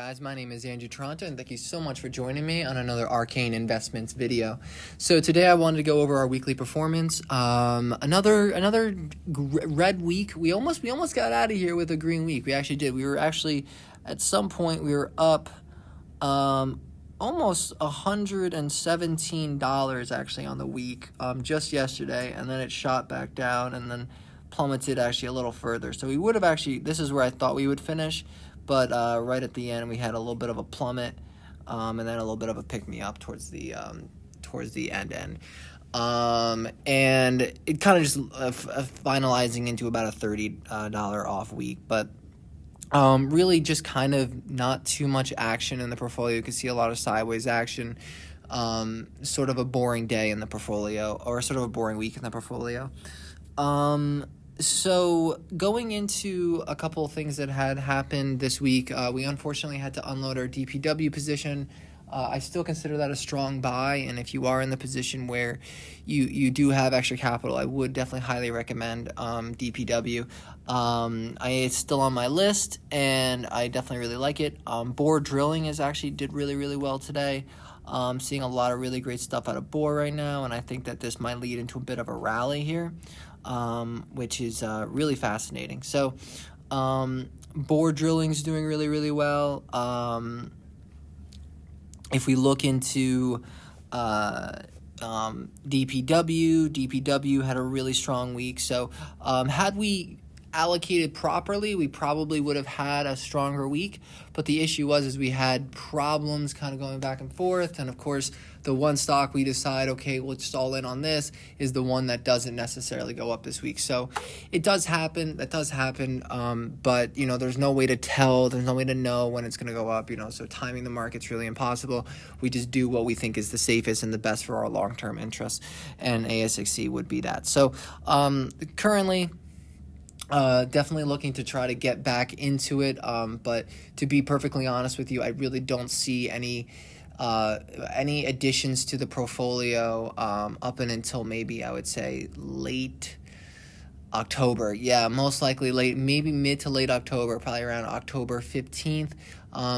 guys, my name is Andrew Toronto, and thank you so much for joining me on another Arcane Investments video. So today I wanted to go over our weekly performance. Another red week. We almost got out of here with a green week. We actually did. We were actually at some point we were up almost $117 actually on the week just yesterday, and then it shot back down and then plummeted actually a little further. So we would have actually, this is where I thought we would finish, but right at the end we had a little bit of a plummet and then a little bit of a pick-me-up towards the end. And it kind of just finalizing into about a $30 off week, but really just kind of not too much action in the portfolio. You can see a lot of sideways action, sort of a boring day in the portfolio, or sort of a boring week in the portfolio. So going into a couple of things that had happened this week, we unfortunately had to unload our DPW position. I still consider that a strong buy, and if you are in the position where you do have extra capital, I would definitely highly recommend DPW. It's still on my list, and I definitely really like it. Bore drilling did really, really well today. Seeing a lot of really great stuff out of Bore right now, and I think that this might lead into a bit of a rally here, which is really fascinating. So Bore drilling is doing really, really well. If we look into DPW had a really strong week. So had we allocated properly, we probably would have had a stronger week. But the issue was we had problems kind of going back and forth. And of course, the one stock we decide, okay, we'll just all in on this, is the one that doesn't necessarily go up this week. So it does happen. That does happen. But, there's no way to tell. There's no way to know when it's going to go up, So timing the market's really impossible. We just do what we think is the safest and the best for our long-term interests. And ASXC would be that. So currently, definitely looking to try to get back into it. But to be perfectly honest with you, I really don't see any additions to the portfolio up and until maybe I would say late October. Yeah, most likely maybe mid to late October, probably around October 15th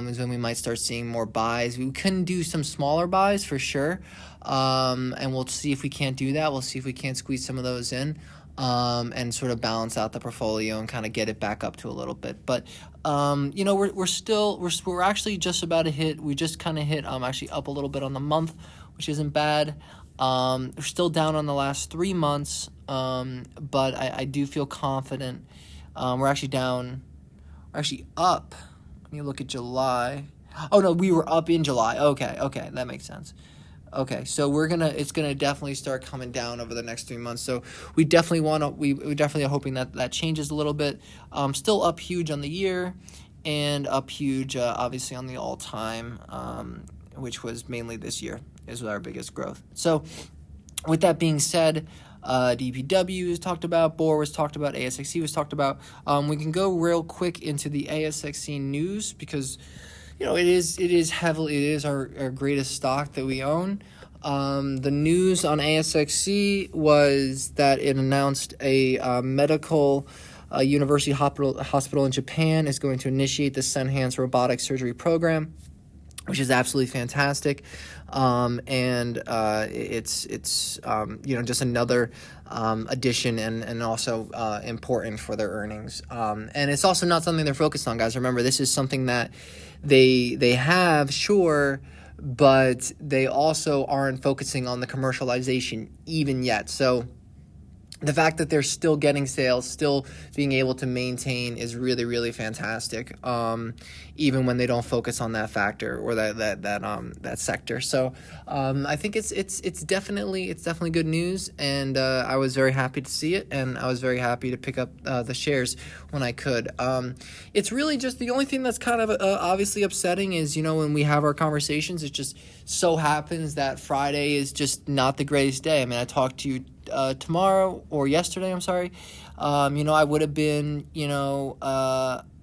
is when we might start seeing more buys. We can do some smaller buys for sure, and we'll see if we can't do that. We'll see if we can't squeeze some of those in. And sort of balance out the portfolio and kind of get it back up to a little bit. But, we're actually just about to hit, we just kind of hit, actually up a little bit on the month, which isn't bad. We're still down on the last 3 months, but I do feel confident. We're actually up. Let me look at July. Oh no, we were up in July. Okay, that makes sense. Okay, so it's gonna definitely start coming down over the next 3 months. So we definitely we definitely are hoping that changes a little bit. Still up huge on the year, and up huge obviously on the all-time, which was mainly this year is our biggest growth. So with that being said, DPW was talked about, Bore was talked about, ASXC was talked about. We can go real quick into the ASXC news because it is our greatest stock that we own. The news on ASXC was that it announced a medical university hospital in Japan is going to initiate the Senhance robotic surgery program, which is absolutely fantastic. And it's just another addition and also important for their earnings. And it's also not something they're focused on, guys. Remember, this is something that they have, sure, but they also aren't focusing on the commercialization even yet. So the fact that they're still getting sales, still being able to maintain is really, really fantastic. Even when they don't focus on that factor or that sector. So I think it's definitely good news, and I was very happy to see it, and I was very happy to pick up the shares when I could. It's really just the only thing that's kind of obviously upsetting is when we have our conversations, it just so happens that Friday is just not the greatest day. I mean, I talked to you tomorrow or yesterday, I'm sorry. I would have been,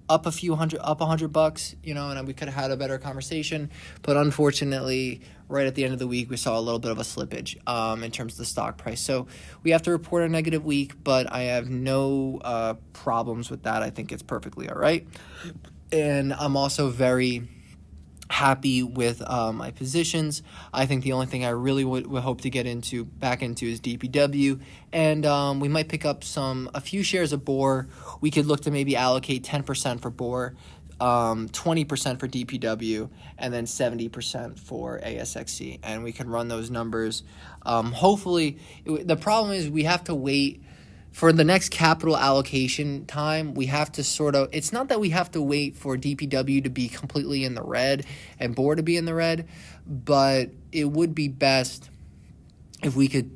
up $100, and we could have had a better conversation. But unfortunately, right at the end of the week, we saw a little bit of a slippage in terms of the stock price. So we have to report a negative week, but I have no problems with that. I think it's perfectly all right. And I'm also very happy with my positions. I think the only thing I really would hope to get back into is DPW, and we might pick up a few shares of Bohr. We could look to maybe allocate 10% for Bohr, 20% for DPW, and then 70% for ASXC, and we can run those numbers. Hopefully, the problem is we have to wait for the next capital allocation time. We have to it's not that we have to wait for DPW to be completely in the red and Bohr to be in the red, but it would be best if we could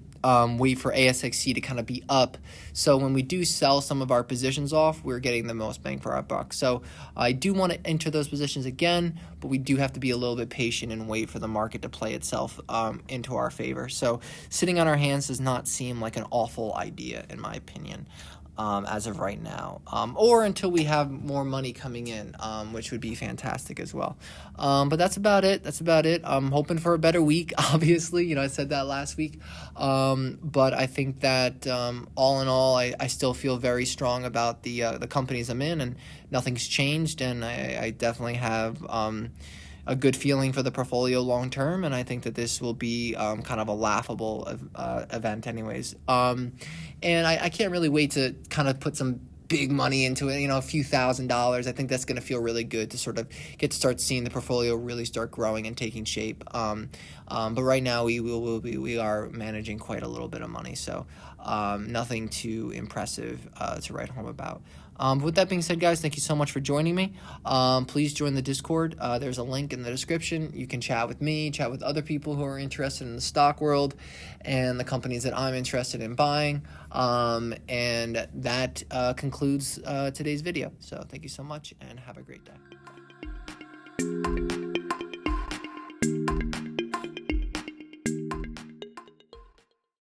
wait for ASXC to kind of be up. So when we do sell some of our positions off, we're getting the most bang for our buck. So I do want to enter those positions again, but we do have to be a little bit patient and wait for the market to play itself into our favor. So sitting on our hands does not seem like an awful idea, in my opinion. As of right now, or until we have more money coming in, which would be fantastic as well. But that's about it. I'm hoping for a better week, obviously. I said that last week. But I think that all in all, I still feel very strong about the companies I'm in, and nothing's changed. And I definitely have a good feeling for the portfolio long term, and I think that this will be kind of a laughable event anyways. And I can't really wait to kind of put some big money into it, a few $1,000s. I think that's going to feel really good to sort of get to start seeing the portfolio really start growing and taking shape. But right now we are managing quite a little bit of money, so nothing too impressive to write home about. But with that being said, guys, thank you so much for joining me. Please join the Discord. There's a link in the description. You can chat with me, chat with other people who are interested in the stock world and the companies that I'm interested in buying. And that concludes today's video. So thank you so much, and have a great day.